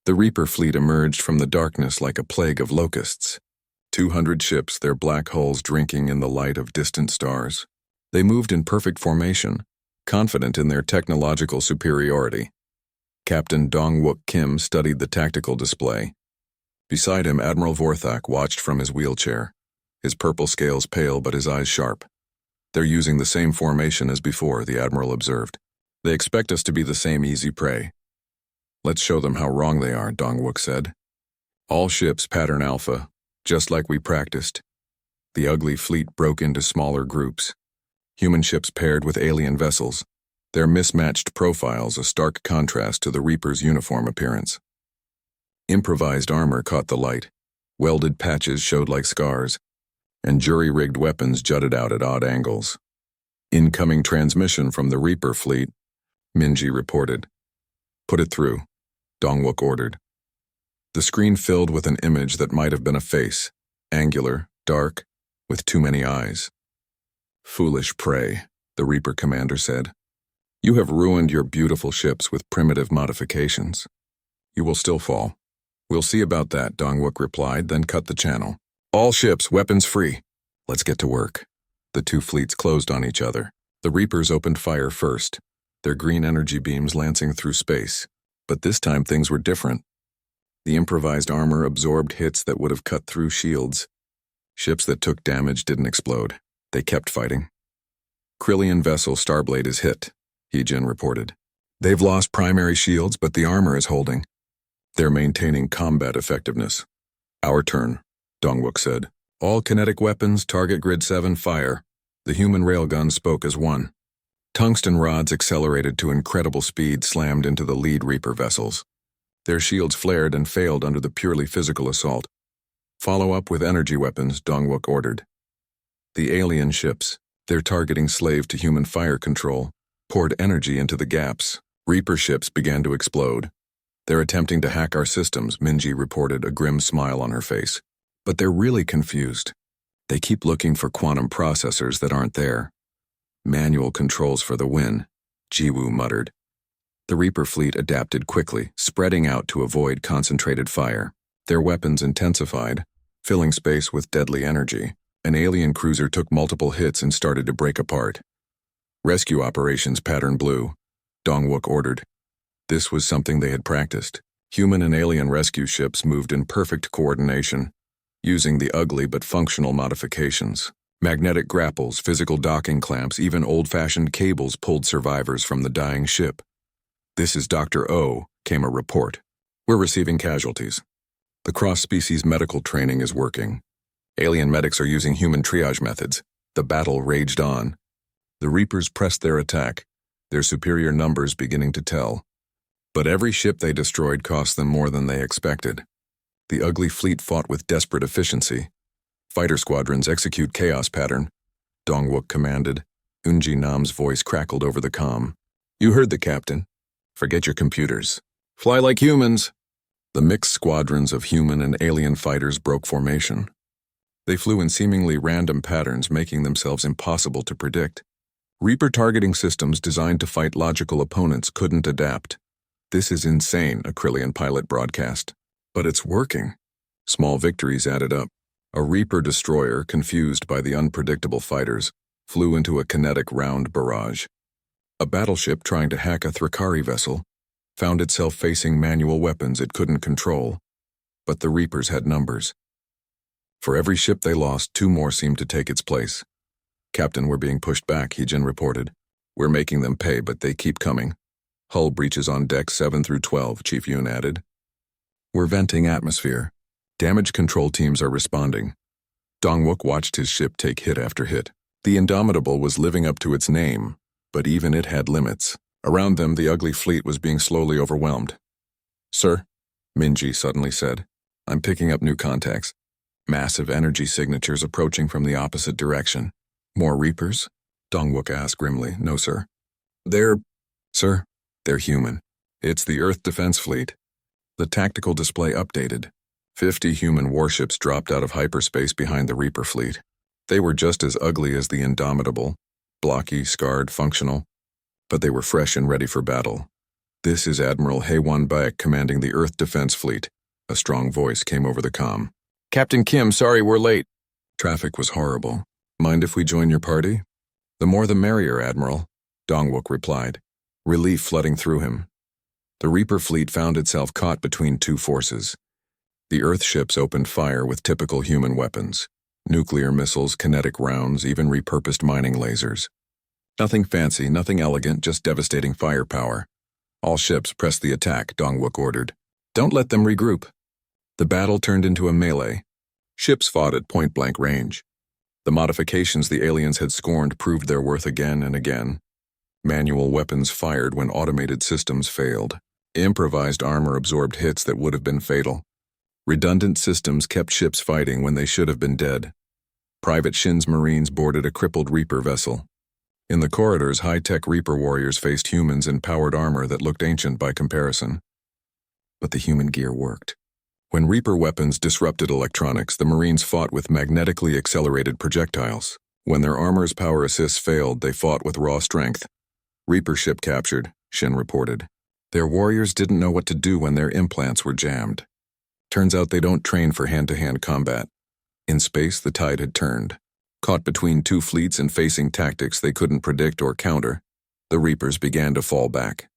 The Reaper fleet emerged from the darkness like a plague of locusts. 200 ships, their black hulls drinking in the light of distant stars. They moved in perfect formation, confident in their technological superiority. Captain Dong-Wook Kim studied the tactical display. Beside him, Admiral Vorthak watched from his wheelchair, his purple scales pale but his eyes sharp. They're using the same formation as before, the Admiral observed. They expect us to be the same easy prey. Let's show them how wrong they are, Dong-Wook said. All ships pattern Alpha, just like we practiced. The ugly fleet broke into smaller groups. Human ships paired with alien vessels, their mismatched profiles a stark contrast to the Reaper's uniform appearance. Improvised armor caught the light. Welded patches showed like scars, and jury-rigged weapons jutted out at odd angles. Incoming transmission from the Reaper fleet, Minji reported. Put it through, Dong-Wook ordered. The screen filled with an image that might have been a face, angular, dark, with too many eyes. Foolish prey, the Reaper commander said. You have ruined your beautiful ships with primitive modifications. You will still fall. We'll see about that, Dong-Wook replied, then cut the channel. All ships, weapons free. Let's get to work. The two fleets closed on each other. The Reapers opened fire first, their green energy beams lancing through space. But this time things were different. The improvised armor absorbed hits that would have cut through shields. Ships that took damage didn't explode. They kept fighting. Krillian vessel Starblade is hit, Heejin reported. They've lost primary shields, but the armor is holding. They're maintaining combat effectiveness. Our turn, Dong-Wook said. All kinetic weapons, target grid 7, fire. The human railgun spoke as one. Tungsten rods accelerated to incredible speed slammed into the lead Reaper vessels. Their shields flared and failed under the purely physical assault. Follow up with energy weapons, Dong-Wook ordered. The alien ships, their targeting slave to human fire control, poured energy into the gaps. Reaper ships began to explode. They're attempting to hack our systems, Minji reported, a grim smile on her face. But they're really confused. They keep looking for quantum processors that aren't there. Manual controls for the win, Jiwoo muttered. The Reaper fleet adapted quickly, spreading out to avoid concentrated fire. Their weapons intensified, filling space with deadly energy. An alien cruiser took multiple hits and started to break apart. Rescue operations pattern blue, Dong-Wook ordered. This was something they had practiced. Human and alien rescue ships moved in perfect coordination, using the ugly but functional modifications. Magnetic grapples, physical docking clamps, even old-fashioned cables pulled survivors from the dying ship. This is Dr. O, came a report. We're receiving casualties. The cross-species medical training is working. Alien medics are using human triage methods. The battle raged on. The Reapers pressed their attack, their superior numbers beginning to tell. But every ship they destroyed cost them more than they expected. The ugly fleet fought with desperate efficiency. Fighter squadrons execute chaos pattern, Dong-Wook commanded. Eunji Nam's voice crackled over the comm. You heard the captain. Forget your computers. Fly like humans. The mixed squadrons of human and alien fighters broke formation. They flew in seemingly random patterns, making themselves impossible to predict. Reaper targeting systems designed to fight logical opponents couldn't adapt. This is insane, a Krillian pilot broadcast. But it's working. Small victories added up. A Reaper destroyer, confused by the unpredictable fighters, flew into a kinetic round barrage. A battleship trying to hack a Thrakari vessel found itself facing manual weapons it couldn't control. But the Reapers had numbers. For every ship they lost, 2 more seemed to take its place. Captain, we're being pushed back, Heejin reported. We're making them pay, but they keep coming. Hull breaches on deck 7 through 12, Chief Yoon added. We're venting atmosphere. Damage control teams are responding. Dong-Wook watched his ship take hit after hit. The Indomitable was living up to its name, but even it had limits. Around them, the ugly fleet was being slowly overwhelmed. Sir, Minji suddenly said, I'm picking up new contacts. Massive energy signatures approaching from the opposite direction. More Reapers? Dong-Wook asked grimly. No, sir. Sir, they're human. It's the Earth Defense Fleet. The tactical display updated. 50 human warships dropped out of hyperspace behind the Reaper fleet. They were just as ugly as the Indomitable, blocky, scarred, functional, but they were fresh and ready for battle. This is Admiral Haewon Baek commanding the Earth Defense Fleet. A strong voice came over the comm. Captain Kim, sorry we're late. Traffic was horrible. Mind if we join your party? The more the merrier, Admiral, Dongwook replied, relief flooding through him. The Reaper fleet found itself caught between two forces. The Earth ships opened fire with typical human weapons. Nuclear missiles, kinetic rounds, even repurposed mining lasers. Nothing fancy, nothing elegant, just devastating firepower. All ships press the attack, Dongwook ordered. Don't let them regroup. The battle turned into a melee. Ships fought at point-blank range. The modifications the aliens had scorned proved their worth again and again. Manual weapons fired when automated systems failed. Improvised armor absorbed hits that would have been fatal. Redundant systems kept ships fighting when they should have been dead. Private Shin's Marines boarded a crippled Reaper vessel. In the corridors, high-tech Reaper warriors faced humans in powered armor that looked ancient by comparison. But the human gear worked. When Reaper weapons disrupted electronics, the Marines fought with magnetically accelerated projectiles. When their armor's power assists failed, they fought with raw strength. Reaper ship captured, Shin reported. Their warriors didn't know what to do when their implants were jammed. Turns out they don't train for hand-to-hand combat. In space, the tide had turned. Caught between two fleets and facing tactics they couldn't predict or counter, the Reapers began to fall back.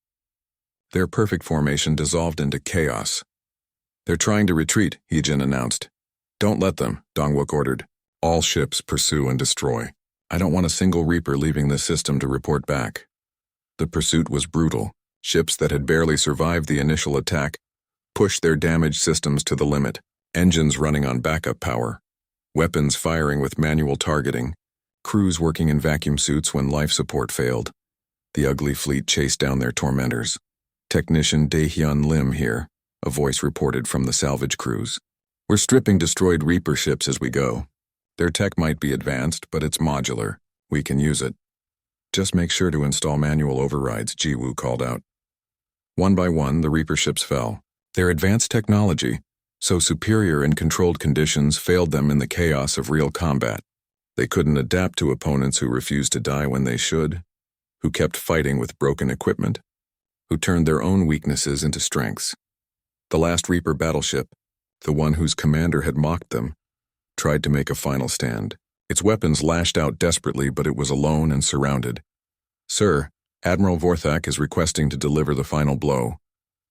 Their perfect formation dissolved into chaos. They're trying to retreat, Heejin announced. Don't let them, Dongwook ordered. All ships pursue and destroy. I don't want a single Reaper leaving the system to report back. The pursuit was brutal. Ships that had barely survived the initial attack pushed their damaged systems to the limit, engines running on backup power, weapons firing with manual targeting, crews working in vacuum suits when life support failed. The ugly fleet chased down their tormentors. Technician Daehyun Lim here, a voice reported from the salvage crews. We're stripping destroyed Reaper ships as we go. Their tech might be advanced, but it's modular. We can use it. Just make sure to install manual overrides, Jiwoo called out. One by one, the Reaper ships fell. Their advanced technology, so superior in controlled conditions, failed them in the chaos of real combat. They couldn't adapt to opponents who refused to die when they should, who kept fighting with broken equipment, who turned their own weaknesses into strengths. The last Reaper battleship, the one whose commander had mocked them, tried to make a final stand. Its weapons lashed out desperately, but it was alone and surrounded. Sir, Admiral Vorthak is requesting to deliver the final blow,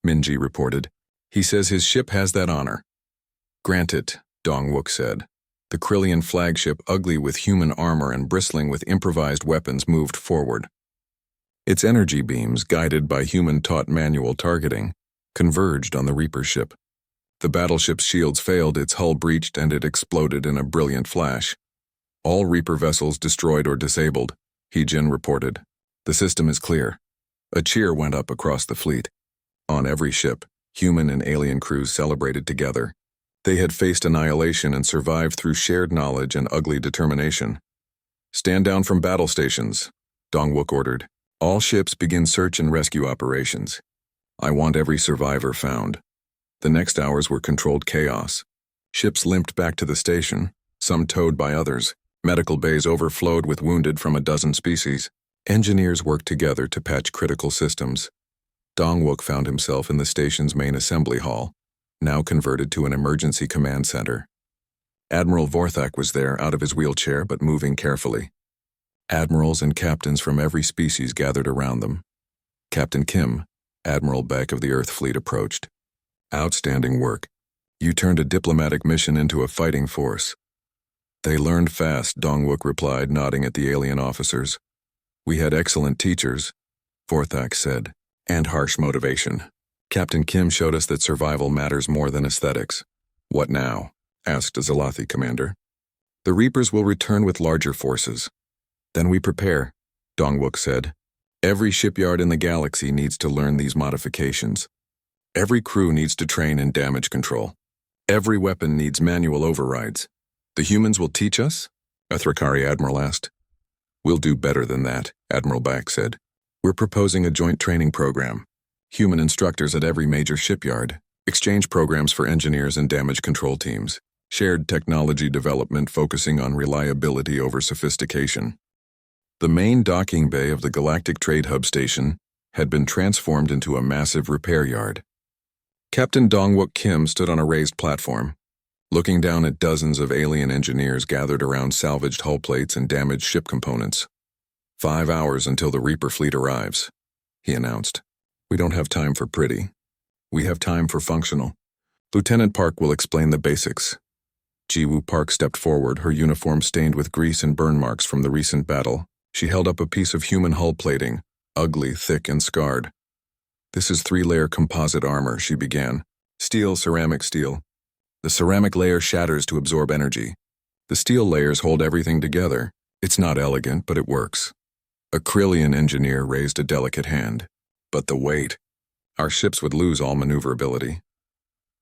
Minji reported. He says his ship has that honor. Grant it, Dongwook said. The Krillian flagship, ugly with human armor and bristling with improvised weapons, moved forward. Its energy beams, guided by human-taught manual targeting, converged on the Reaper ship. The battleship's shields failed, its hull breached, and it exploded in a brilliant flash. All Reaper vessels destroyed or disabled, Heejin reported. The system is clear. A cheer went up across the fleet. On every ship, human and alien crews celebrated together. They had faced annihilation and survived through shared knowledge and ugly determination. Stand down from battle stations, Dongwook ordered. All ships begin search and rescue operations. I want every survivor found. The next hours were controlled chaos. Ships limped back to the station, some towed by others. Medical bays overflowed with wounded from a dozen species. Engineers worked together to patch critical systems. Dongwook found himself in the station's main assembly hall, now converted to an emergency command center. Admiral Vorthak was there, out of his wheelchair but moving carefully. Admirals and captains from every species gathered around them. Captain Kim, Admiral Baek of the Earth Fleet, approached. Outstanding work. You turned a diplomatic mission into a fighting force. They learned fast, Dongwook replied, nodding at the alien officers. We had excellent teachers, Vorthak said, and harsh motivation. Captain Kim showed us that survival matters more than aesthetics. What now? Asked a Zalathi commander. The Reapers will return with larger forces. Then we prepare, Dongwook said. Every shipyard in the galaxy needs to learn these modifications. Every crew needs to train in damage control. Every weapon needs manual overrides. The humans will teach us? A Thrakari admiral asked. We'll do better than that, Admiral Baek said. We're proposing a joint training program. Human instructors at every major shipyard. Exchange programs for engineers and damage control teams. Shared technology development focusing on reliability over sophistication. The main docking bay of the Galactic Trade Hub station, had been transformed into a massive repair yard. Captain Dongwook Kim stood on a raised platform, looking down at dozens of alien engineers gathered around salvaged hull plates and damaged ship components. 5 hours until the Reaper fleet arrives, he announced. We don't have time for pretty. We have time for functional. Lieutenant Park will explain the basics. Jiwoo Park stepped forward, her uniform stained with grease and burn marks from the recent battle. She held up a piece of human hull plating, ugly, thick, and scarred. This is 3-layer composite armor, she began. Steel, ceramic, steel. The ceramic layer shatters to absorb energy. The steel layers hold everything together. It's not elegant, but it works. A Krillian engineer raised a delicate hand. But the weight. Our ships would lose all maneuverability.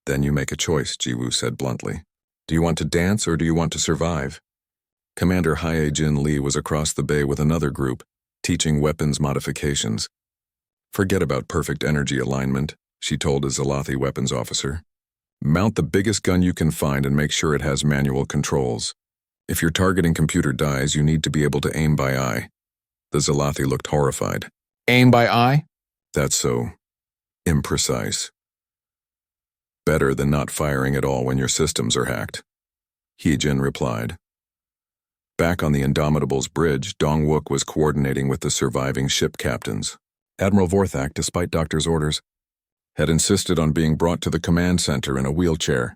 Then you make a choice, Jiwoo said bluntly. Do you want to dance or do you want to survive? Commander Hye-Jin Lee was across the bay with another group, teaching weapons modifications. Forget about perfect energy alignment, she told a Zalathi weapons officer. Mount the biggest gun you can find and make sure it has manual controls. If your targeting computer dies, you need to be able to aim by eye. The Zalathi looked horrified. Aim by eye? That's so imprecise. Better than not firing at all when your systems are hacked, Hye-Jin replied. Back on the Indomitable's bridge, Dongwook was coordinating with the surviving ship captains. Admiral Vorthak, despite doctor's orders, had insisted on being brought to the command center in a wheelchair.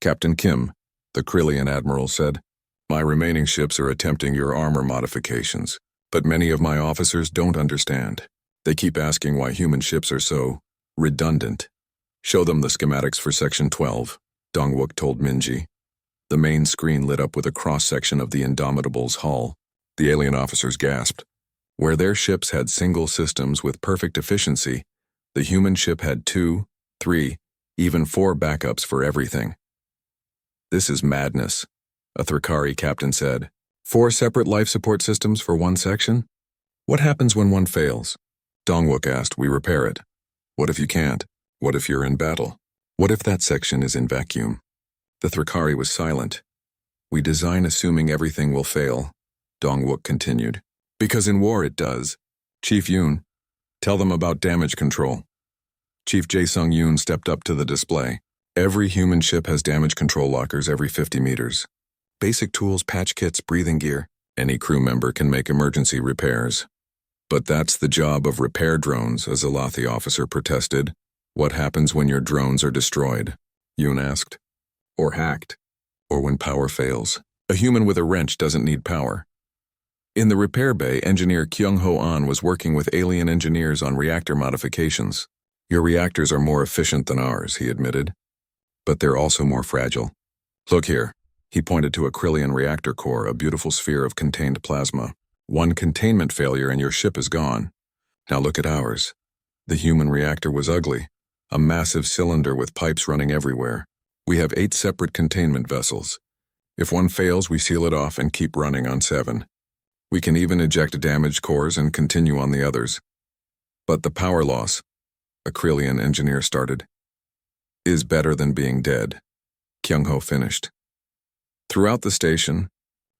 Captain Kim, the Krillian admiral, said, My remaining ships are attempting your armor modifications, but many of my officers don't understand. They keep asking why human ships are so redundant. Show them the schematics for Section 12, Dongwook told Minji. The main screen lit up with a cross-section of the Indomitable's hull. The alien officers gasped. Where their ships had single systems with perfect efficiency, the human ship had 2, 3, even 4 backups for everything. This is madness, a Thrakari captain said. 4 separate life support systems for one section? What happens when one fails? Dongwook asked. We repair it. What if you can't? What if you're in battle? What if that section is in vacuum? The Thrakari was silent. We design assuming everything will fail, Dongwook continued. Because in war it does. Chief Yoon, tell them about damage control. Chief Jae-sung Yoon stepped up to the display. Every human ship has damage control lockers every 50 meters. Basic tools, patch kits, breathing gear. Any crew member can make emergency repairs. But that's the job of repair drones, a Zalathi officer protested. What happens when your drones are destroyed? Yoon asked. Or hacked. Or when power fails. A human with a wrench doesn't need power. In the repair bay, engineer Kyung-ho An was working with alien engineers on reactor modifications. Your reactors are more efficient than ours, he admitted. But they're also more fragile. Look here. He pointed to a Krillian reactor core, a beautiful sphere of contained plasma. One containment failure and your ship is gone. Now look at ours. The human reactor was ugly. A massive cylinder with pipes running everywhere. We have 8 separate containment vessels. If one fails, we seal it off and keep running on 7. We can even eject damaged cores and continue on the others. But the power loss, a Krillian engineer started, is better than being dead, Kyung-ho finished. Throughout the station,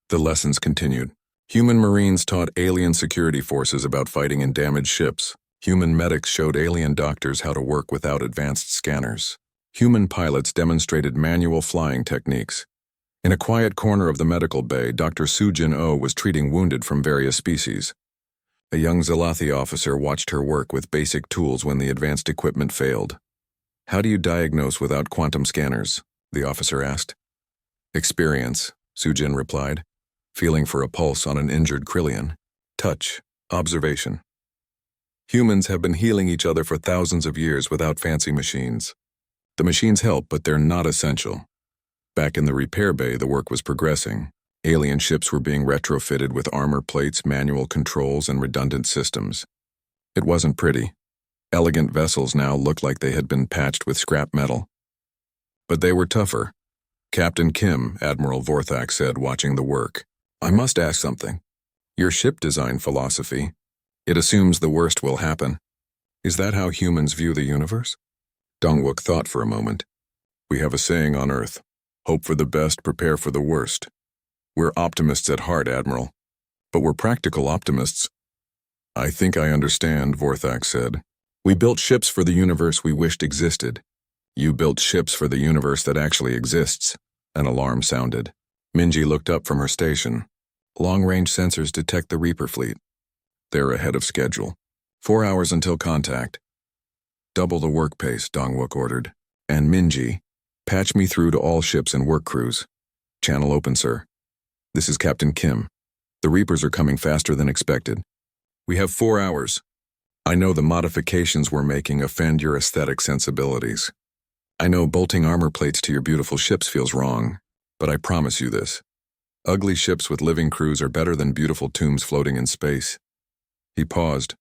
the lessons continued. Human Marines taught alien security forces about fighting in damaged ships. Human medics showed alien doctors how to work without advanced scanners. Human pilots demonstrated manual flying techniques. In a quiet corner of the medical bay, Dr. Soo-Jin-oh was treating wounded from various species. A young Zalathi officer watched her work with basic tools when the advanced equipment failed. How do you diagnose without quantum scanners? The officer asked. Experience, Soo-Jin replied, feeling for a pulse on an injured Krillian. Touch, observation. Humans have been healing each other for thousands of years without fancy machines. The machines help, but they're not essential. Back in the repair bay, the work was progressing. Alien ships were being retrofitted with armor plates, manual controls, and redundant systems. It wasn't pretty. Elegant vessels now looked like they had been patched with scrap metal. But they were tougher. Captain Kim, Admiral Vorthak said, watching the work. I must ask something. Your ship design philosophy, it assumes the worst will happen. Is that how humans view the universe? Dongwook thought for a moment. We have a saying on Earth. Hope for the best, prepare for the worst. We're optimists at heart, Admiral. But we're practical optimists. I think I understand, Vorthak said. We built ships for the universe we wished existed. You built ships for the universe that actually exists. An alarm sounded. Minji looked up from her station. Long-range sensors detect the Reaper fleet. They're ahead of schedule. 4 hours until contact. Double the work pace, Dongwook ordered. And Minji, patch me through to all ships and work crews. Channel open, sir. This is Captain Kim. The Reapers are coming faster than expected. We have 4 hours. I know the modifications we're making offend your aesthetic sensibilities. I know bolting armor plates to your beautiful ships feels wrong, but I promise you this. Ugly ships with living crews are better than beautiful tombs floating in space. He paused,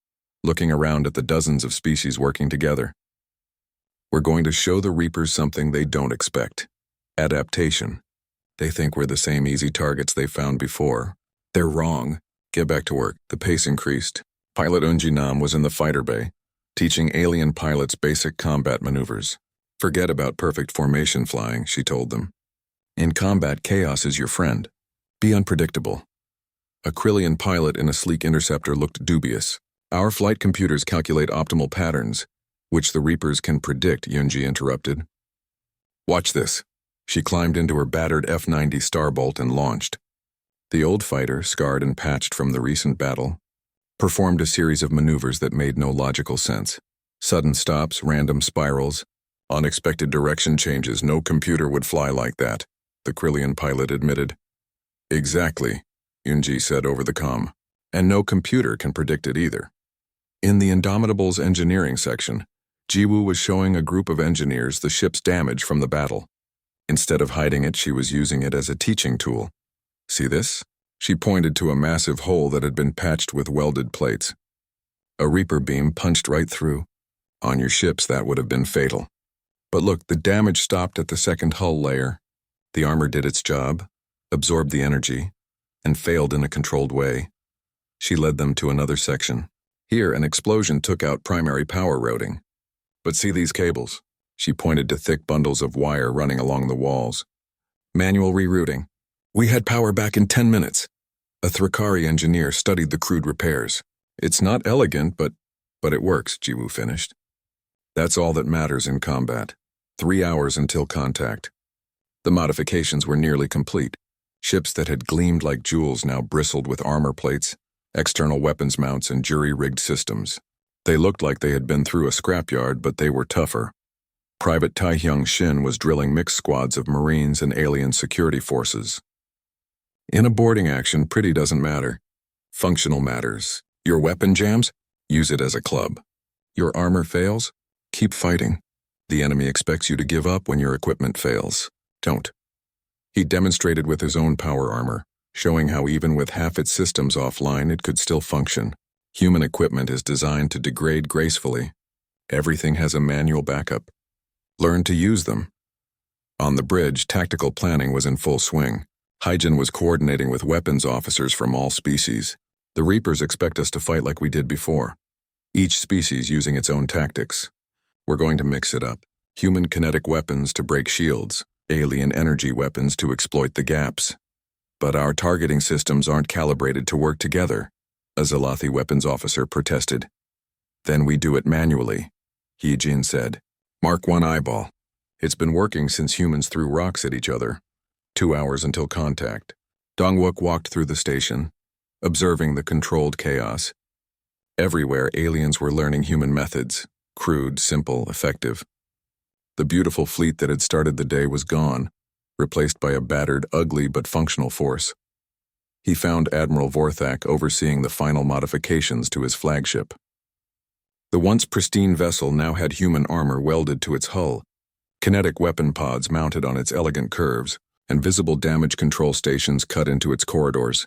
looking around at the dozens of species working together. We're going to show the Reapers something they don't expect. Adaptation. They think we're the same easy targets they found before. They're wrong. Get back to work. The pace increased. Pilot Unjinam was in the fighter bay, teaching alien pilots basic combat maneuvers. Forget about perfect formation flying, she told them. In combat, chaos is your friend. Be unpredictable. A Krillian pilot in a sleek interceptor looked dubious. Our flight computers calculate optimal patterns, which the Reapers can predict, Yunji interrupted. Watch this. She climbed into her battered F-90 Starbolt and launched. The old fighter, scarred and patched from the recent battle, performed a series of maneuvers that made no logical sense. Sudden stops, random spirals, unexpected direction changes. No computer would fly like that, the Krillian pilot admitted. Exactly, Yunji said over the comm. And no computer can predict it either. In the Indomitable's engineering section, Jiwoo was showing a group of engineers the ship's damage from the battle. Instead of hiding it, she was using it as a teaching tool. See this? She pointed to a massive hole that had been patched with welded plates. A Reaper beam punched right through. On your ships, that would have been fatal. But look, the damage stopped at the second hull layer. The armor did its job, absorbed the energy, and failed in a controlled way. She led them to another section. Here, an explosion took out primary power routing. But see these cables? She pointed to thick bundles of wire running along the walls. Manual rerouting. We had power back in 10 minutes. A Thrakari engineer studied the crude repairs. It's not elegant, but it works, Jiwoo finished. That's all that matters in combat. 3 hours until contact. The modifications were nearly complete. Ships that had gleamed like jewels now bristled with armor plates, external weapons mounts, and jury-rigged systems. They looked like they had been through a scrapyard, but they were tougher. Private Taehyung Shin was drilling mixed squads of Marines and alien security forces. In a boarding action, pretty doesn't matter. Functional matters. Your weapon jams? Use it as a club. Your armor fails? Keep fighting. The enemy expects you to give up when your equipment fails. Don't. He demonstrated with his own power armor, showing how even with half its systems offline, it could still function. Human equipment is designed to degrade gracefully. Everything has a manual backup. Learn to use them. On the bridge, tactical planning was in full swing. Hyjin was coordinating with weapons officers from all species. The Reapers expect us to fight like we did before. Each species using its own tactics. We're going to mix it up. Human kinetic weapons to break shields, alien energy weapons to exploit the gaps. But our targeting systems aren't calibrated to work together, a Zalathi weapons officer protested. Then we do it manually, Hyjin said. Mark one eyeball. It's been working since humans threw rocks at each other. 2 hours until contact. Dongwook walked through the station, observing the controlled chaos. Everywhere, aliens were learning human methods, crude, simple, effective. The beautiful fleet that had started the day was gone, replaced by a battered, ugly but functional force. He found Admiral Vorthak overseeing the final modifications to his flagship. The once pristine vessel now had human armor welded to its hull, kinetic weapon pods mounted on its elegant curves, and visible damage control stations cut into its corridors.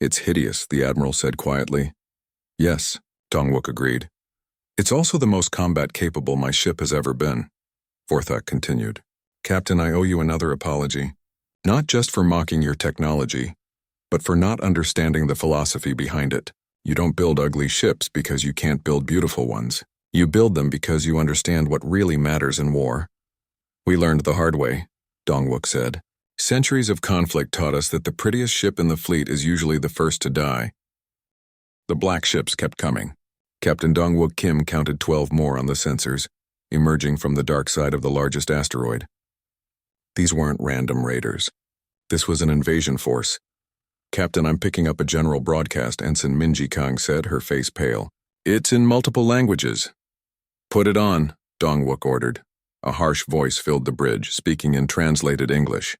It's hideous, the Admiral said quietly. Yes, Dongwook agreed. It's also the most combat-capable my ship has ever been, Vorthak continued. Captain, I owe you another apology. Not just for mocking your technology, but for not understanding the philosophy behind it. You don't build ugly ships because you can't build beautiful ones. You build them because you understand what really matters in war. We learned the hard way, Dongwook said. Centuries of conflict taught us that the prettiest ship in the fleet is usually the first to die. The black ships kept coming. Captain Dongwook Kim counted 12 more on the sensors, emerging from the dark side of the largest asteroid. These weren't random raiders. This was an invasion force. "Captain, I'm picking up a general broadcast," Ensign Minji Kang said, her face pale. "It's in multiple languages." "Put it on," Dongwook ordered. A harsh voice filled the bridge, speaking in translated English.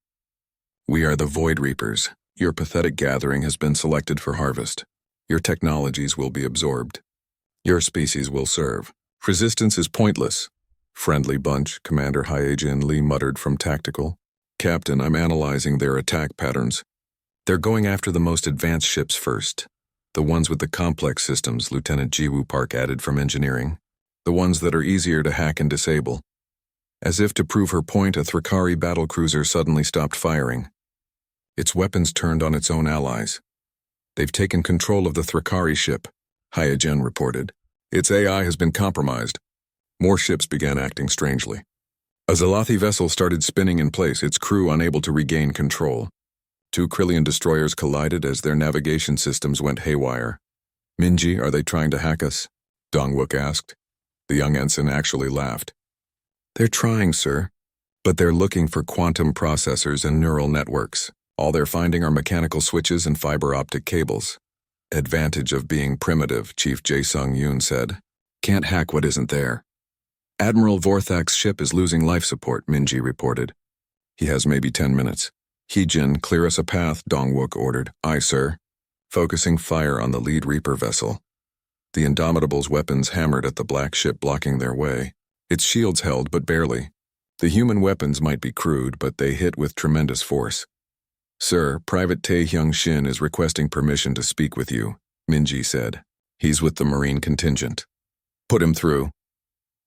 "We are the Void Reapers. Your pathetic gathering has been selected for harvest. Your technologies will be absorbed. Your species will serve. Resistance is pointless." "Friendly bunch," Commander Hyejin Lee muttered from tactical. "Captain, I'm analyzing their attack patterns. They're going after the most advanced ships first. The ones with the complex systems," Lieutenant Jiwoo Park added from engineering. "The ones that are easier to hack and disable." As if to prove her point, a Thrakari battlecruiser suddenly stopped firing. Its weapons turned on its own allies. "They've taken control of the Thrakari ship," Hyejin reported. "Its AI has been compromised." More ships began acting strangely. A Zalathi vessel started spinning in place, its crew unable to regain control. 2 Krillian destroyers collided as their navigation systems went haywire. "Minji, are they trying to hack us?" Dongwook asked. The young ensign actually laughed. "They're trying, sir, but they're looking for quantum processors and neural networks. All they're finding are mechanical switches and fiber optic cables." "Advantage of being primitive," Chief Jae-sung Yoon said. "Can't hack what isn't there." "Admiral Vorthak's ship is losing life support," Minji reported. "He has maybe 10 minutes. Heejin, clear us a path," Dongwook ordered. "Aye, sir." Focusing fire on the lead Reaper vessel. The Indomitable's weapons hammered at the black ship, blocking their way. Its shields held, but barely. The human weapons might be crude, but they hit with tremendous force. "Sir, Private Taehyung Shin is requesting permission to speak with you," Minji said. "He's with the Marine contingent." "Put him through."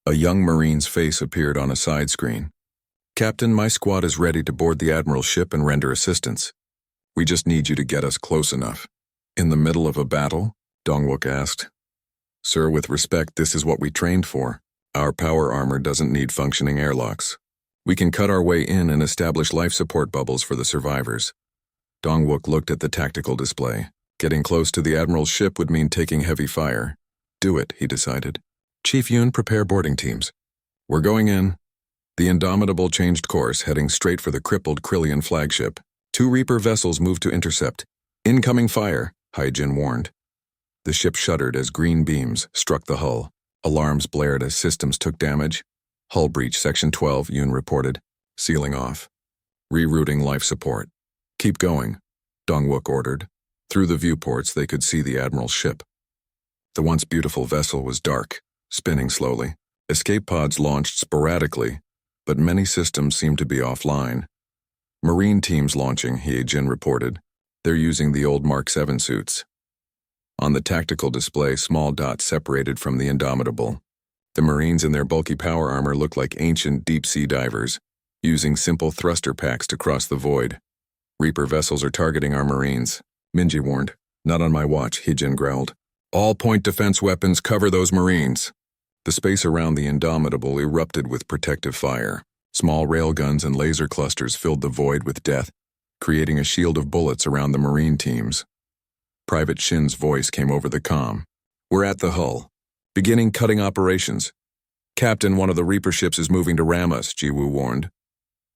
A young Marine's face appeared on a side screen. "Captain, my squad is ready to board the Admiral's ship and render assistance. We just need you to get us close enough." "In the middle of a battle?" Dongwook asked. "Sir, with respect, this is what we trained for. Our power armor doesn't need functioning airlocks. We can cut our way in and establish life support bubbles for the survivors." Dongwook looked at the tactical display. Getting close to the Admiral's ship would mean taking heavy fire. "Do it," he decided. "Chief Yoon, prepare boarding teams." "We're going in." The Indomitable changed course, heading straight for the crippled Krillian flagship. 2 Reaper vessels moved to intercept. "Incoming fire," Hyejin warned. The ship shuddered as green beams struck the hull. Alarms blared as systems took damage. "Hull breach, Section 12, Yoon reported. Sealing off. Rerouting life support." "Keep going," Dongwook ordered. Through the viewports, they could see the Admiral's ship. The once beautiful vessel was dark, spinning slowly. Escape pods launched sporadically, but many systems seemed to be offline. "Marine teams launching," Hyejin reported. "They're using the old Mark 7 suits." On the tactical display, small dots separated from the Indomitable. The Marines in their bulky power armor looked like ancient deep-sea divers, using simple thruster packs to cross the void. "Reaper vessels are targeting our Marines," Minji warned. "Not on my watch," Hyejin growled. "All point defense weapons cover those Marines." The space around the Indomitable erupted with protective fire. Small railguns and laser clusters filled the void with death, creating a shield of bullets around the Marine teams. Private Shin's voice came over the comm. "We're at the hull. Beginning cutting operations." "Captain, one of the Reaper ships is moving to ram us," Jiwoo warned.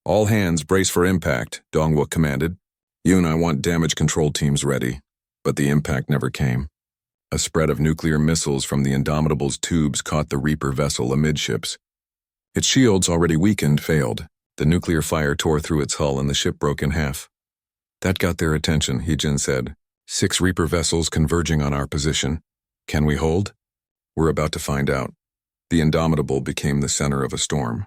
"All hands brace for impact," Dongwook commanded. "Yoon, I want damage control teams ready." But the impact never came. A spread of nuclear missiles from the Indomitable's tubes caught the Reaper vessel amidships. Its shields, already weakened, failed. The nuclear fire tore through its hull and the ship broke in half. "That got their attention," Hyejin said. 6 Reaper vessels converging on our position. Can we hold? We're about to find out." The Indomitable became the center of a storm.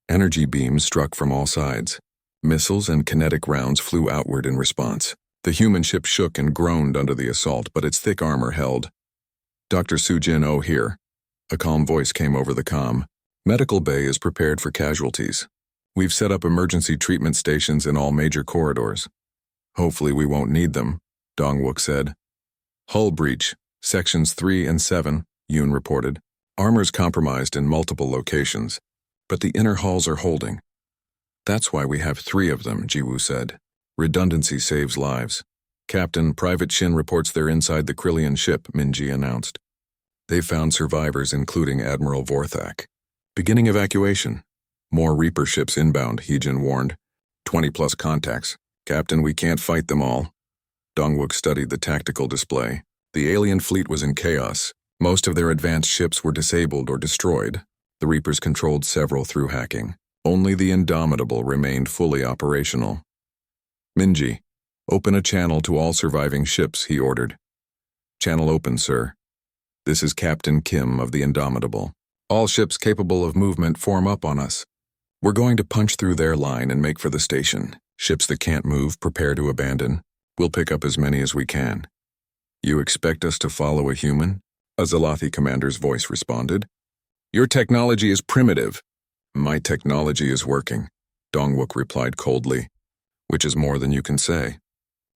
Energy beams struck from all sides. Missiles and kinetic rounds flew outward in response. The human ship shook and groaned under the assault, but its thick armor held. "Dr. Sujin Oh here." A calm voice came over the comm. "Medical bay is prepared for casualties. We've set up emergency treatment stations in all major corridors. Hopefully we won't need them," Dongwook said. "Hull breach, Sections 3 and 7, Yoon reported. "Armor's compromised in multiple locations, but the inner hulls are holding." "That's why we have 3 of them," Jiwoo said. "Redundancy saves lives." Captain, Private Shin reports they're inside the Krillian ship, Minji announced. They've found survivors, including Admiral Vorthak. Beginning evacuation. More Reaper ships inbound, Heejin warned. 20+ contacts. Captain, we can't fight them all. Dongwook studied the tactical display. The alien fleet was in chaos. Most of their advanced ships were disabled or destroyed. The Reapers controlled several through hacking. Only the Indomitable remained fully operational. Minji, open a channel to all surviving ships, he ordered. Channel open, sir. This is Captain Kim of the Indomitable. All ships capable of movement form up on us. We're going to punch through their line and make for the station. Ships that can't move, prepare to abandon. We'll pick up as many as we can. You expect us to follow a human? A Zalathi commander's voice responded. Your technology is primitive. My technology is working, Dongwook replied coldly. Which is more than you can say.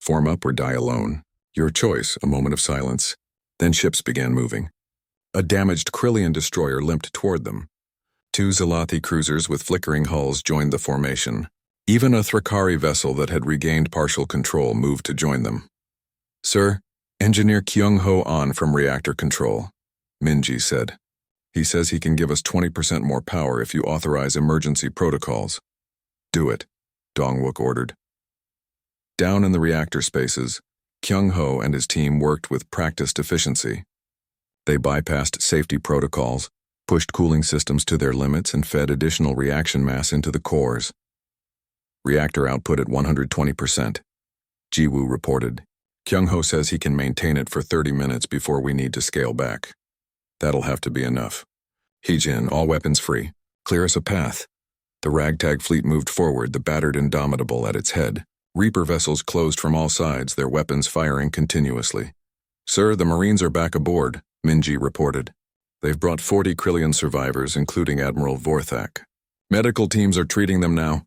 Form up or die alone. Your choice, a moment of silence. Then ships began moving. A damaged Krillian destroyer limped toward them. 2 Zalathi cruisers with flickering hulls joined the formation. Even a Thrakari vessel that had regained partial control moved to join them. Sir, Engineer Kyung-ho on from reactor control, Minji said. He says he can give us 20% more power if you authorize emergency protocols. Do it, Dongwook ordered. Down in the reactor spaces, Kyung-ho and his team worked with practiced efficiency. They bypassed safety protocols, pushed cooling systems to their limits, and fed additional reaction mass into the cores. Reactor output at 120%. Jiwoo reported. Kyung-ho says he can maintain it for 30 minutes before we need to scale back. That'll have to be enough. Heejin, all weapons free. Clear us a path. The ragtag fleet moved forward, the battered Indomitable at its head. Reaper vessels closed from all sides, their weapons firing continuously. Sir, the Marines are back aboard, Minji reported. They've brought 40 Krillian survivors, including Admiral Vorthak. Medical teams are treating them now.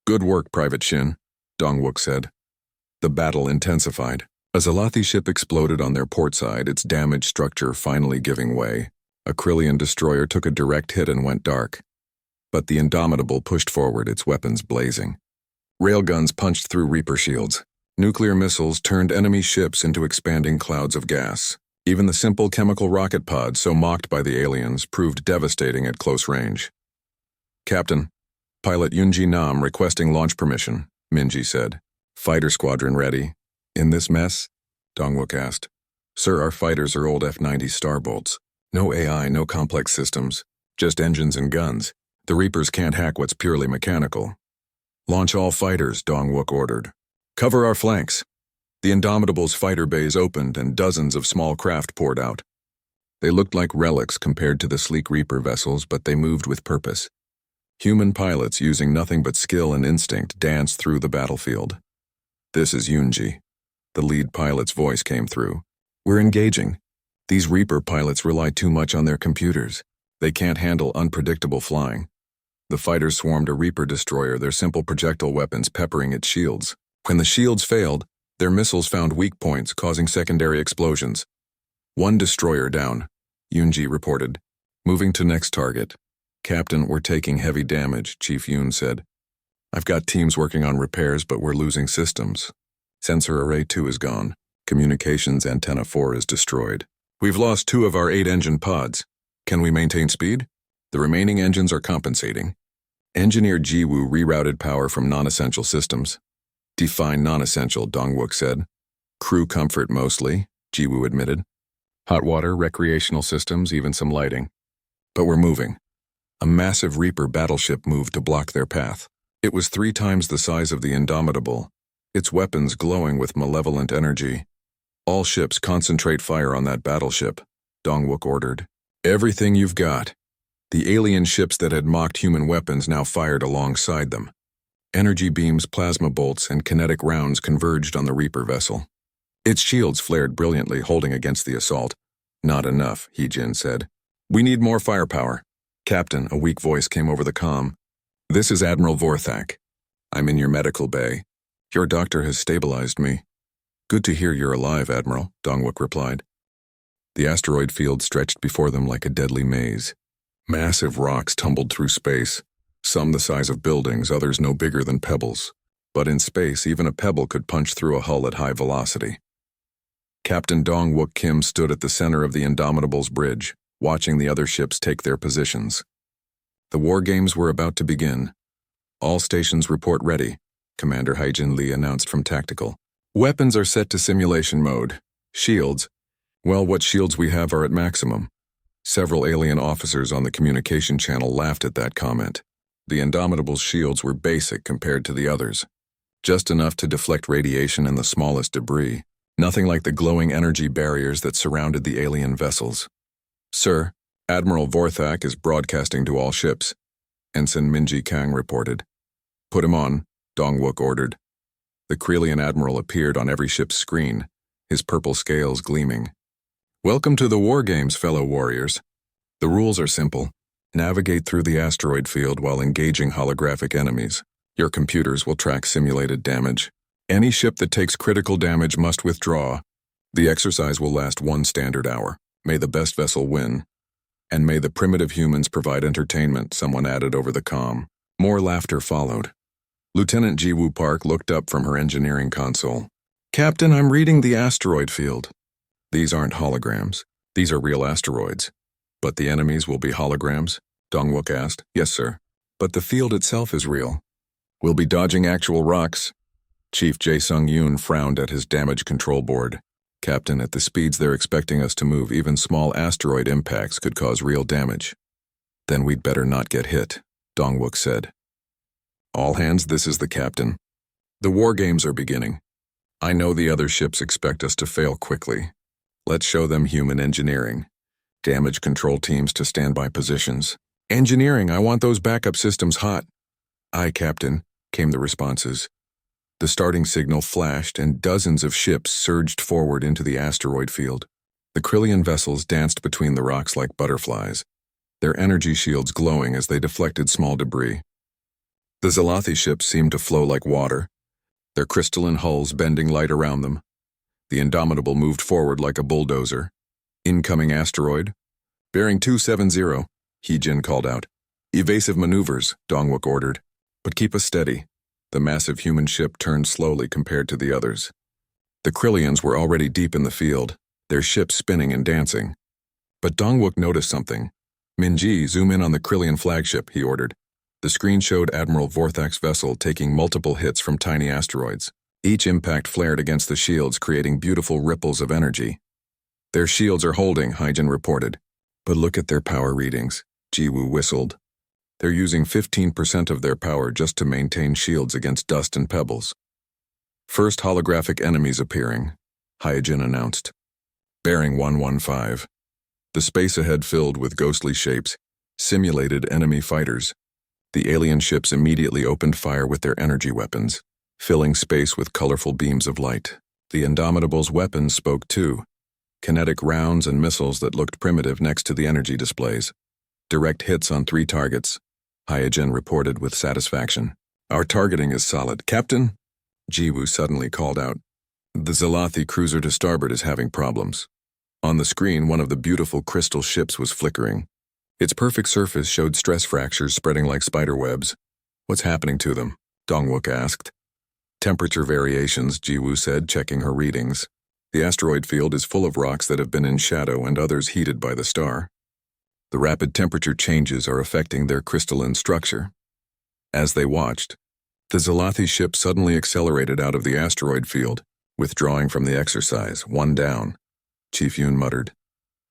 Good work, Private Shin, Dongwook said. The battle intensified. A Zalathi ship exploded on their port side, its damaged structure finally giving way. A Krillian destroyer took a direct hit and went dark. But the Indomitable pushed forward, its weapons blazing. Railguns punched through Reaper shields. Nuclear missiles turned enemy ships into expanding clouds of gas. Even the simple chemical rocket pod so mocked by the aliens proved devastating at close range. Captain, Pilot Yoonji Nam requesting launch permission, Minji said. Fighter squadron ready. In this mess? Dongwook asked. Sir, our fighters are old F-90 Starbolts. No AI, no complex systems. Just engines and guns. The Reapers can't hack what's purely mechanical. Launch all fighters, Dongwook ordered. Cover our flanks. The Indomitable's fighter bays opened and dozens of small craft poured out. They looked like relics compared to the sleek Reaper vessels, but they moved with purpose. Human pilots using nothing but skill and instinct danced through the battlefield. This is Yoonji. The lead pilot's voice came through. We're engaging. These Reaper pilots rely too much on their computers. They can't handle unpredictable flying. The fighters swarmed a Reaper destroyer, their simple projectile weapons peppering its shields. When the shields failed, their missiles found weak points, causing secondary explosions. 1 destroyer down, Yoonji reported. Moving to next target. Captain, we're taking heavy damage, Chief Yoon said. I've got teams working on repairs, but we're losing systems. Sensor Array 2 is gone. Communications Antenna 4 is destroyed. We've lost 2 of our 8 engine pods. Can we maintain speed? The remaining engines are compensating. Engineer Jiwoo rerouted power from non-essential systems. Define non-essential, Dongwook said. Crew comfort mostly, Jiwoo admitted. Hot water, recreational systems, even some lighting. But we're moving. A massive Reaper battleship moved to block their path. It was 3 times the size of the Indomitable, its weapons glowing with malevolent energy. All ships concentrate fire on that battleship, Dongwook ordered. Everything you've got. The alien ships that had mocked human weapons now fired alongside them. Energy beams, plasma bolts, and kinetic rounds converged on the Reaper vessel. Its shields flared brilliantly, holding against the assault. Not enough, Heejin said. We need more firepower. Captain, a weak voice came over the comm. This is Admiral Vorthak. I'm in your medical bay. Your doctor has stabilized me. Good to hear you're alive, Admiral, Dongwook replied. The asteroid field stretched before them like a deadly maze. Massive rocks tumbled through space, some the size of buildings, others no bigger than pebbles. But in space, even a pebble could punch through a hull at high velocity. Captain Dong-wook Kim stood at the center of the Indomitable's bridge, watching the other ships take their positions. The war games were about to begin. All stations report ready, Commander Haijin Lee announced from Tactical. Weapons are set to simulation mode. Shields, well, what shields we have are at maximum. Several alien officers on the communication channel laughed at that comment. The Indomitable's shields were basic compared to the others. Just enough to deflect radiation and the smallest debris. Nothing like the glowing energy barriers that surrounded the alien vessels. Sir, Admiral Vorthak is broadcasting to all ships, Ensign Minji Kang reported. Put him on, Dong-wook ordered. The Krelian admiral appeared on every ship's screen, his purple scales gleaming. Welcome to the war games, fellow warriors. The rules are simple. Navigate through the asteroid field while engaging holographic enemies. Your computers will track simulated damage. Any ship that takes critical damage must withdraw. The exercise will last 1 standard hour. May the best vessel win. And may the primitive humans provide entertainment, someone added over the comm. More laughter followed. Lieutenant Ji-woo Park looked up from her engineering console. Captain, I'm reading the asteroid field. These aren't holograms. These are real asteroids. But the enemies will be holograms? Dong-wook asked. Yes, sir. But the field itself is real. We'll be dodging actual rocks. Chief Jae-sung-yoon frowned at his damage control board. Captain, at the speeds they're expecting us to move, even small asteroid impacts could cause real damage. Then we'd better not get hit, Dong-wook said. All hands, this is the captain. The war games are beginning. I know the other ships expect us to fail quickly. Let's show them human engineering. Damage control teams to standby positions. Engineering, I want those backup systems hot. Aye, Captain, came the responses. The starting signal flashed and dozens of ships surged forward into the asteroid field. The Krelian vessels danced between the rocks like butterflies, their energy shields glowing as they deflected small debris. The Zalathi ships seemed to flow like water, their crystalline hulls bending light around them. The Indomitable moved forward like a bulldozer. Incoming asteroid. Bearing 270, Heejin called out. Evasive maneuvers, Dong-wook ordered. But keep us steady. The massive human ship turned slowly compared to the others. The Krelians were already deep in the field, their ships spinning and dancing. But Dong-wook noticed something. Minji, zoom in on the Krelian flagship, he ordered. The screen showed Admiral Vorthak's vessel taking multiple hits from tiny asteroids. Each impact flared against the shields, creating beautiful ripples of energy. Their shields are holding, Haijin reported. But look at their power readings, Ji-woo whistled. They're using 15% of their power just to maintain shields against dust and pebbles. First holographic enemies appearing, Haijin announced. Bearing 115. The space ahead filled with ghostly shapes, simulated enemy fighters. The alien ships immediately opened fire with their energy weapons, filling space with colorful beams of light. The Indomitable's weapons spoke too. Kinetic rounds and missiles that looked primitive next to the energy displays. Direct hits on 3 targets, Haijin reported with satisfaction. Our targeting is solid. Captain? Ji-woo suddenly called out. The Zalathi cruiser to starboard is having problems. On the screen, one of the beautiful crystal ships was flickering. Its perfect surface showed stress fractures spreading like spider webs. What's happening to them? Dong-wook asked. Temperature variations, Ji-woo said, checking her readings. The asteroid field is full of rocks that have been in shadow and others heated by the star. The rapid temperature changes are affecting their crystalline structure. As they watched, the Zalathi ship suddenly accelerated out of the asteroid field, withdrawing from the exercise, 1 down. Chief Yoon muttered.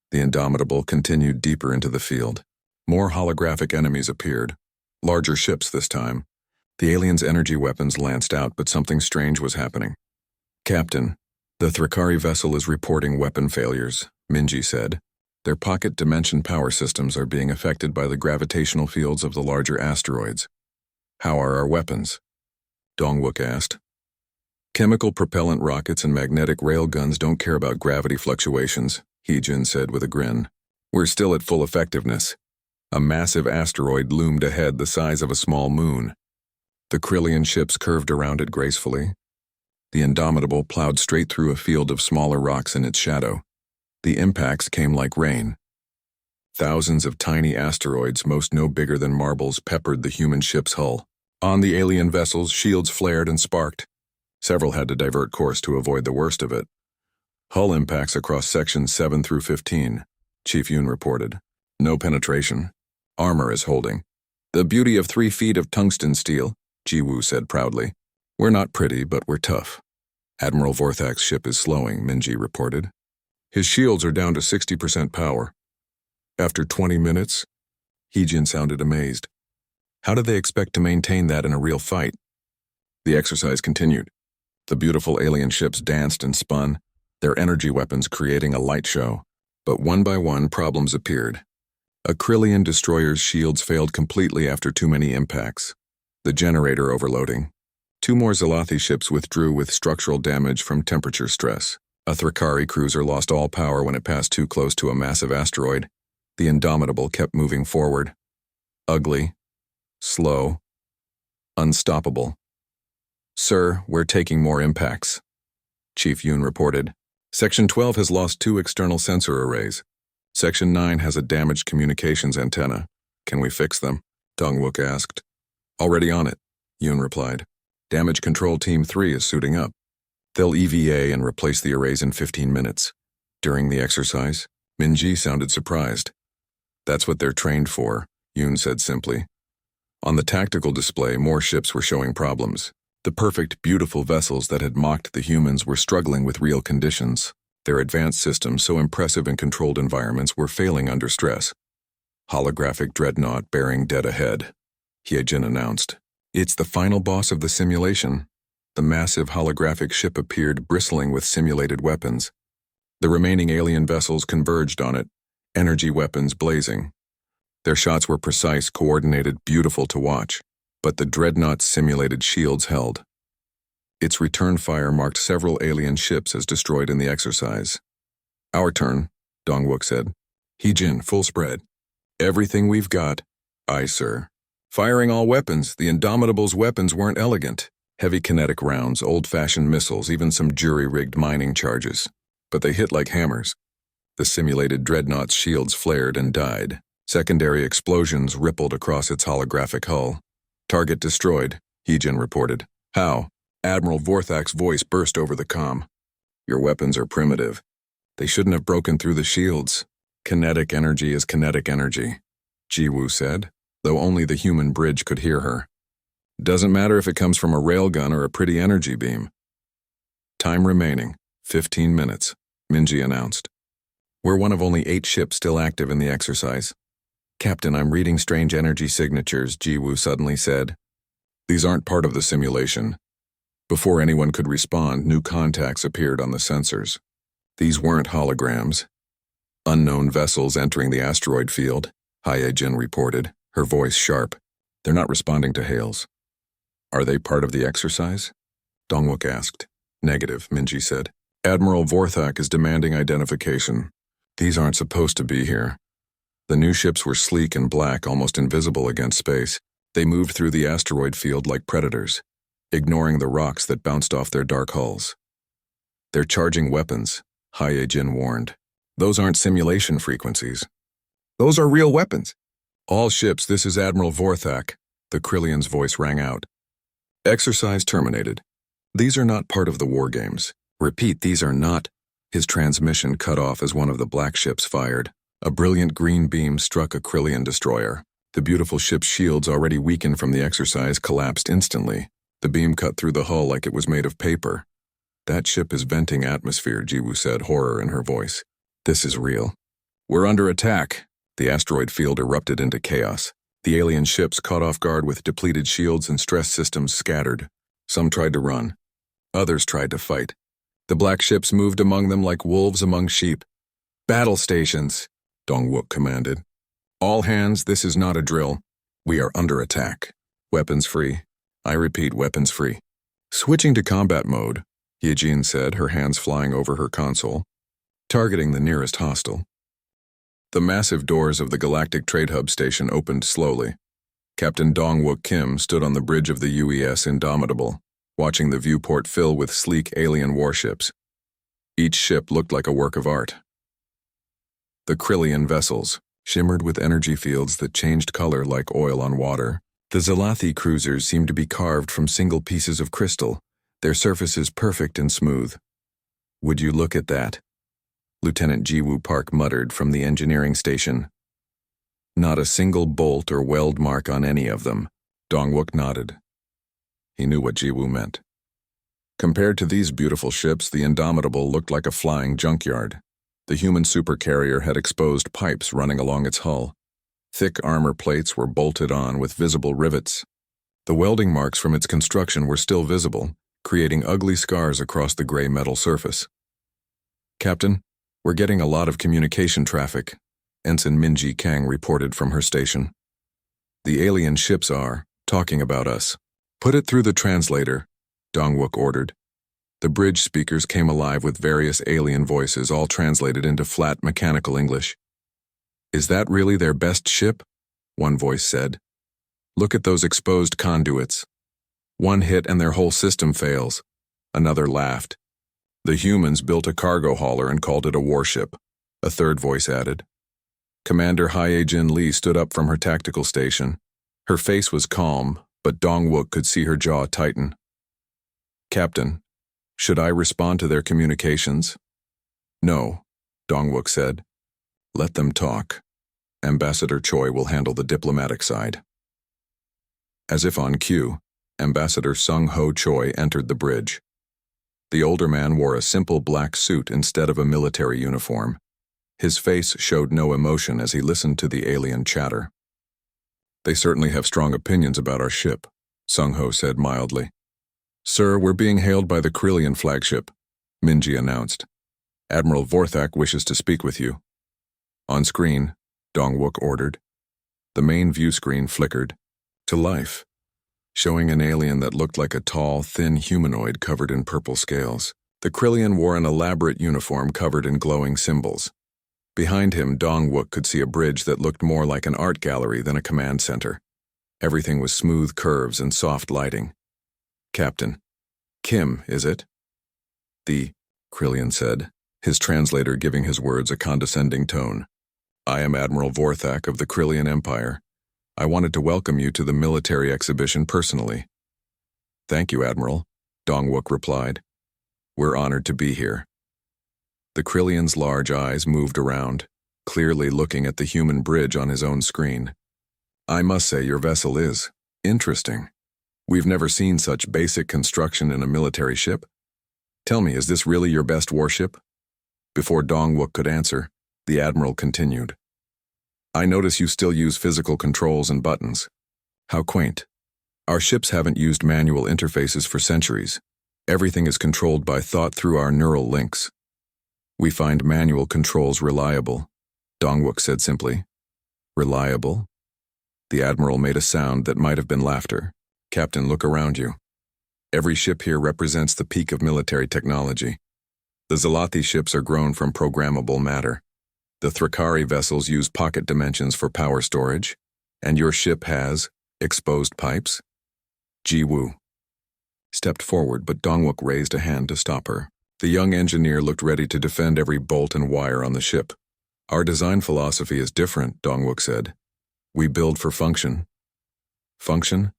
The Indomitable continued deeper into the field. More holographic enemies appeared. Larger ships this time. The aliens' energy weapons lanced out, but something strange was happening. Captain, the Thrakari vessel is reporting weapon failures, Minji said. Their pocket dimension power systems are being affected by the gravitational fields of the larger asteroids. How are our weapons? Dong-wook asked. Chemical propellant rockets and magnetic railguns don't care about gravity fluctuations, Heejin said with a grin. We're still at full effectiveness. A massive asteroid loomed ahead the size of a small moon. The Krelian ships curved around it gracefully. The Indomitable plowed straight through a field of smaller rocks in its shadow. The impacts came like rain. Thousands of tiny asteroids, most no bigger than marbles, peppered the human ship's hull. On the alien vessels, shields flared and sparked. Several had to divert course to avoid the worst of it. Hull impacts across sections 7 through 15, Chief Yoon reported. No penetration. Armor is holding. The beauty of 3 feet of tungsten steel, Ji-woo said proudly. We're not pretty, but we're tough. Admiral Vorthak's ship is slowing, Minji reported. His shields are down to 60% power. After 20 minutes? Heejin sounded amazed. How do they expect to maintain that in a real fight? The exercise continued. The beautiful alien ships danced and spun, their energy weapons creating a light show. But one by one, problems appeared. A Krillian destroyer's shields failed completely after too many impacts. The generator overloading. 2 more Zalathi ships withdrew with structural damage from temperature stress. A Thrakari cruiser lost all power when it passed too close to a massive asteroid. The Indomitable kept moving forward. Ugly. Slow. Unstoppable. Sir, we're taking more impacts, Chief Yoon reported. Section 12 has lost 2 external sensor arrays. Section 9 has a damaged communications antenna. Can we fix them? Dong-wook asked. Already on it, Yoon replied. Damage Control Team 3 is suiting up. They'll EVA and replace the arrays in 15 minutes. During the exercise, Minji sounded surprised. That's what they're trained for, Yoon said simply. On the tactical display, more ships were showing problems. The perfect, beautiful vessels that had mocked the humans were struggling with real conditions. Their advanced systems, so impressive in controlled environments, were failing under stress. Holographic dreadnought bearing dead ahead, Hyejin announced. It's the final boss of the simulation. The massive holographic ship appeared, bristling with simulated weapons. The remaining alien vessels converged on it, energy weapons blazing. Their shots were precise, coordinated, beautiful to watch, but the dreadnought's simulated shields held. Its return fire marked several alien ships as destroyed in the exercise. Our turn, Dong-wook said. Heejin, full spread. Everything we've got. Aye, sir. Firing all weapons. The Indomitable's weapons weren't elegant. Heavy kinetic rounds, old-fashioned missiles, even some jury-rigged mining charges. But they hit like hammers. The simulated dreadnought's shields flared and died. Secondary explosions rippled across its holographic hull. Target destroyed, Heejin reported. How? Admiral Vorthak's voice burst over the comm. Your weapons are primitive. They shouldn't have broken through the shields. Kinetic energy is kinetic energy, Ji-woo said, though only the human bridge could hear her. Doesn't matter if it comes from a railgun or a pretty energy beam. Time remaining, 15 minutes, Minji announced. We're one of only 8 ships still active in the exercise. Captain, I'm reading strange energy signatures, Ji-woo suddenly said. These aren't part of the simulation. Before anyone could respond, new contacts appeared on the sensors. These weren't holograms. Unknown vessels entering the asteroid field, Hyejin reported, her voice sharp. They're not responding to hails. Are they part of the exercise? Dong-wook asked. Negative, Minji said. Admiral Vorthak is demanding identification. These aren't supposed to be here. The new ships were sleek and black, almost invisible against space. They moved through the asteroid field like predators, ignoring the rocks that bounced off their dark hulls. They're charging weapons, Hyejin warned. Those aren't simulation frequencies. Those are real weapons. All ships, this is Admiral Vorthak, the Krillian's voice rang out. Exercise terminated. These are not part of the war games. Repeat, these are not. His transmission cut off as one of the black ships fired. A brilliant green beam struck a Krillian destroyer. The beautiful ship's shields, already weakened from the exercise, collapsed instantly. The beam cut through the hull like it was made of paper. That ship is venting atmosphere, Ji-woo said, horror in her voice. This is real. We're under attack. The asteroid field erupted into chaos. The alien ships, caught off guard with depleted shields and stress systems, scattered. Some tried to run. Others tried to fight. The black ships moved among them like wolves among sheep. Battle stations, Dong-wook commanded. All hands, this is not a drill. We are under attack. Weapons free. I repeat, weapons free. Switching to combat mode, Hyejin said, her hands flying over her console, targeting the nearest hostile. The massive doors of the Galactic Trade Hub station opened slowly. Captain Dong-wook Kim stood on the bridge of the UES Indomitable, watching the viewport fill with sleek alien warships. Each ship looked like a work of art. The Krillian vessels shimmered with energy fields that changed color like oil on water. The Zalathi cruisers seemed to be carved from single pieces of crystal, their surfaces perfect and smooth. "Would you look at that?" Lieutenant Jiwoo Park muttered from the engineering station. "Not a single bolt or weld mark on any of them." Dongwook nodded. He knew what Jiwoo meant. Compared to these beautiful ships, the Indomitable looked like a flying junkyard. The human supercarrier had exposed pipes running along its hull. Thick armor plates were bolted on with visible rivets. The welding marks from its construction were still visible, creating ugly scars across the gray metal surface. "Captain, we're getting a lot of communication traffic," Ensign Minji Kang reported from her station. "The alien ships are talking about us." "Put it through the translator," Dongwook ordered. The bridge speakers came alive with various alien voices, all translated into flat mechanical English. "Is that really their best ship?" one voice said. "Look at those exposed conduits. One hit and their whole system fails." Another laughed. "The humans built a cargo hauler and called it a warship," a third voice added. Commander Hye-Jin Lee stood up from her tactical station. Her face was calm, but Dongwook could see her jaw tighten. "Captain, should I respond to their communications?" "No," Dongwook said. "Let them talk. Ambassador Choi will handle the diplomatic side." As if on cue, Ambassador Sung-Ho Choi entered the bridge. The older man wore a simple black suit instead of a military uniform. His face showed no emotion as he listened to the alien chatter. "They certainly have strong opinions about our ship," Sung-Ho said mildly. "Sir, we're being hailed by the Krillian flagship," Minji announced. "Admiral Vorthak wishes to speak with you." "On screen," Dongwook ordered. The main view screen flickered to life, showing an alien that looked like a tall, thin humanoid covered in purple scales. The Krillian wore an elaborate uniform covered in glowing symbols. Behind him, Dongwook could see a bridge that looked more like an art gallery than a command center. Everything was smooth curves and soft lighting. "Captain. Kim, is it?" "The," Krillian said, his translator giving his words a condescending tone. "I am Admiral Vorthak of the Krillian Empire. I wanted to welcome you to the military exhibition personally." "Thank you, Admiral," Dongwook replied. "We're honored to be here." The Krillian's large eyes moved around, clearly looking at the human bridge on his own screen. "I must say your vessel is interesting. We've never seen such basic construction in a military ship. Tell me, is this really your best warship?" Before Dongwook could answer, the Admiral continued. "I notice you still use physical controls and buttons. How quaint. Our ships haven't used manual interfaces for centuries. Everything is controlled by thought through our neural links. We find manual controls reliable," Dongwook said simply. "Reliable?" The Admiral made a sound that might have been laughter. "Captain, look around you. Every ship here represents the peak of military technology. The Zalathi ships are grown from programmable matter. The Thrakari vessels use pocket dimensions for power storage, and your ship has exposed pipes?" Jiwoo stepped forward, but Dongwook raised a hand to stop her. The young engineer looked ready to defend every bolt and wire on the ship. "Our design philosophy is different," Dongwook said. "We build for function." "Function?"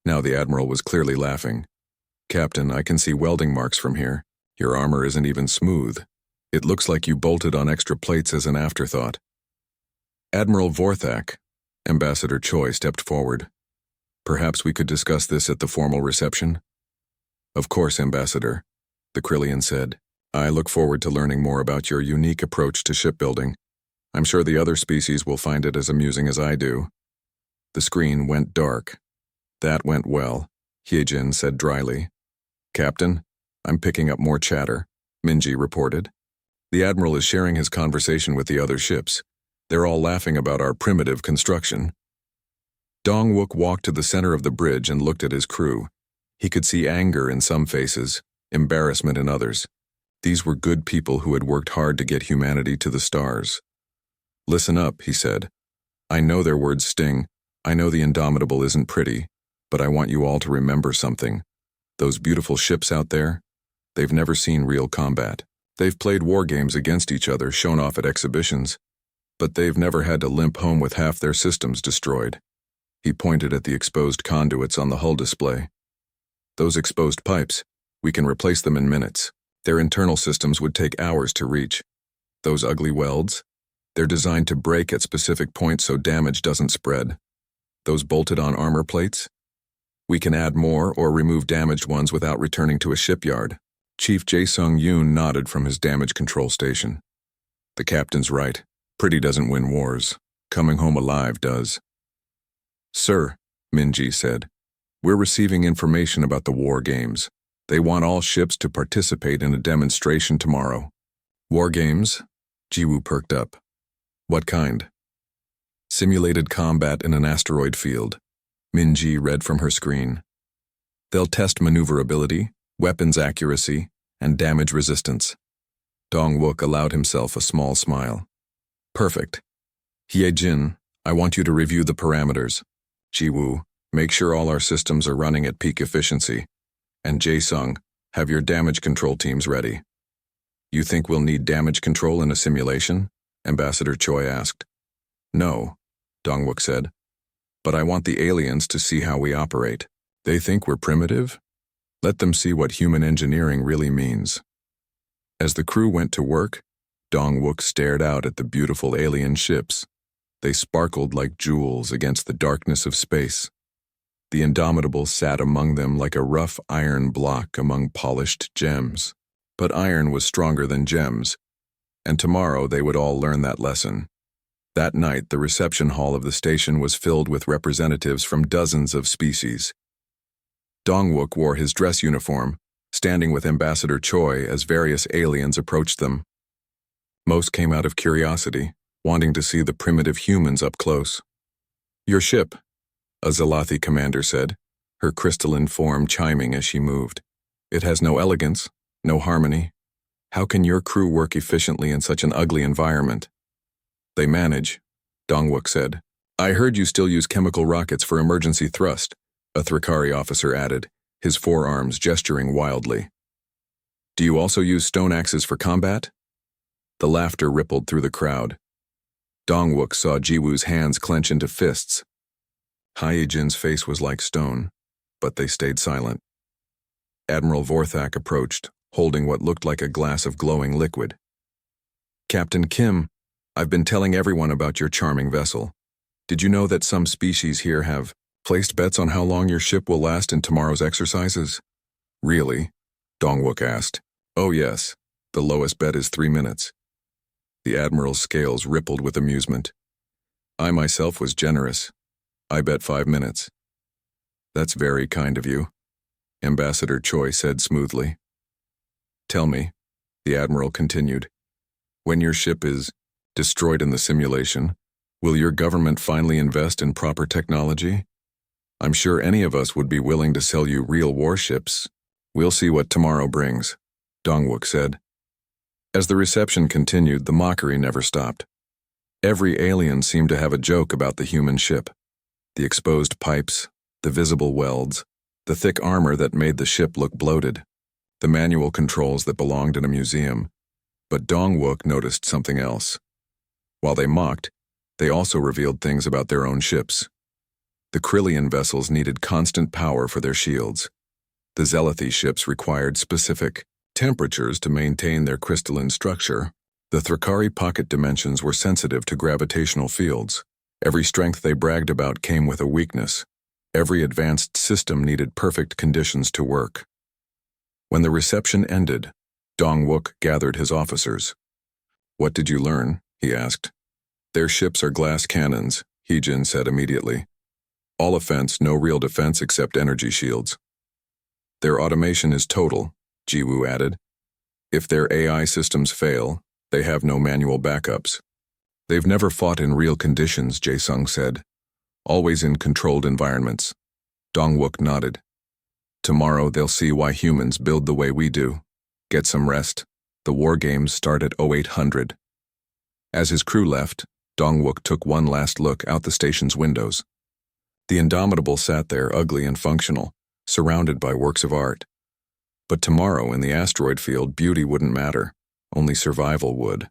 Now the Admiral was clearly laughing. "Captain, I can see welding marks from here. Your armor isn't even smooth. It looks like you bolted on extra plates as an afterthought." "Admiral Vorthak," Ambassador Choi stepped forward. "Perhaps we could discuss this at the formal reception?" "Of course, Ambassador," the Krillian said. "I look forward to learning more about your unique approach to shipbuilding. I'm sure the other species will find it as amusing as I do." The screen went dark. "That went well," Hye-Jin said dryly. "Captain, I'm picking up more chatter," Minji reported. "The Admiral is sharing his conversation with the other ships. They're all laughing about our primitive construction." Dongwook walked to the center of the bridge and looked at his crew. He could see anger in some faces, embarrassment in others. These were good people who had worked hard to get humanity to the stars. "Listen up," he said. "I know their words sting. I know the Indomitable isn't pretty, but I want you all to remember something. Those beautiful ships out there, they've never seen real combat. They've played war games against each other, shown off at exhibitions, but they've never had to limp home with half their systems destroyed. He pointed at the exposed conduits on the hull display. Those exposed pipes, we can replace them in minutes. Their internal systems would take hours to reach. Those ugly welds? They're designed to break at specific points so damage doesn't spread. Those bolted-on armor plates? We can add more or remove damaged ones without returning to a shipyard. Chief Jae-sung-yoon nodded from his damage control station. The captain's right. Pretty doesn't win wars. Coming home alive does. Sir, Min-ji said, we're receiving information about the war games. They want all ships to participate in a demonstration tomorrow. War games? Ji-woo perked up. What kind? Simulated combat in an asteroid field. Min-ji read from her screen. They'll test maneuverability, weapons accuracy, and damage resistance. Dong-wook allowed himself a small smile. Perfect. Hye-jin, I want you to review the parameters. Ji-woo, make sure all our systems are running at peak efficiency. And Jae-sung, have your damage control teams ready. You think we'll need damage control in a simulation? Ambassador Choi asked. No, Dong-wook said. But I want the aliens to see how we operate. They think we're primitive? Let them see what human engineering really means. As the crew went to work, Dong-wook stared out at the beautiful alien ships. They sparkled like jewels against the darkness of space. The Indomitable sat among them like a rough iron block among polished gems. But iron was stronger than gems, and tomorrow they would all learn that lesson. That night, the reception hall of the station was filled with representatives from dozens of species. Dong-wook wore his dress uniform, standing with Ambassador Choi as various aliens approached them. Most came out of curiosity, wanting to see the primitive humans up close. Your ship, a Zalathi commander said, her crystalline form chiming as she moved. It has no elegance, no harmony. How can your crew work efficiently in such an ugly environment? They manage, Dong-wook said. I heard you still use chemical rockets for emergency thrust, a Thrakari officer added, his forearms gesturing wildly. Do you also use stone axes for combat? The laughter rippled through the crowd. Dong-wook saw Ji-woo's hands clench into fists. Hye-jin's face was like stone, but they stayed silent. Admiral Vorthak approached, holding what looked like a glass of glowing liquid. Captain Kim, I've been telling everyone about your charming vessel. Did you know that some species here have placed bets on how long your ship will last in tomorrow's exercises? Really? Dong-wook asked. Oh yes, the lowest bet is 3 minutes. The Admiral's scales rippled with amusement. I myself was generous. I bet 5 minutes. That's very kind of you, Ambassador Choi said smoothly. Tell me, the Admiral continued, when your ship is destroyed in the simulation, will your government finally invest in proper technology? I'm sure any of us would be willing to sell you real warships. We'll see what tomorrow brings, Dong-wook said. As the reception continued, the mockery never stopped. Every alien seemed to have a joke about the human ship. The exposed pipes, the visible welds, the thick armor that made the ship look bloated, the manual controls that belonged in a museum. But Dong-wook noticed something else. While they mocked, they also revealed things about their own ships. The Krillian vessels needed constant power for their shields. The Zalathi ships required specific temperatures to maintain their crystalline structure. The Thrakari pocket dimensions were sensitive to gravitational fields. Every strength they bragged about came with a weakness. Every advanced system needed perfect conditions to work. When the reception ended, Dong-wook gathered his officers. What did you learn? He asked. Their ships are glass cannons, Hye-jin said immediately. All offense, no real defense except energy shields. Their automation is total, Ji-woo added. If their AI systems fail, they have no manual backups. They've never fought in real conditions, Jae-sung said. Always in controlled environments. Dong-wook nodded. Tomorrow they'll see why humans build the way we do. Get some rest. The war games start at 0800. As his crew left, Dong-wook took one last look out the station's windows. The Indomitable sat there ugly and functional, surrounded by works of art. But tomorrow in the asteroid field, beauty wouldn't matter. Only survival would.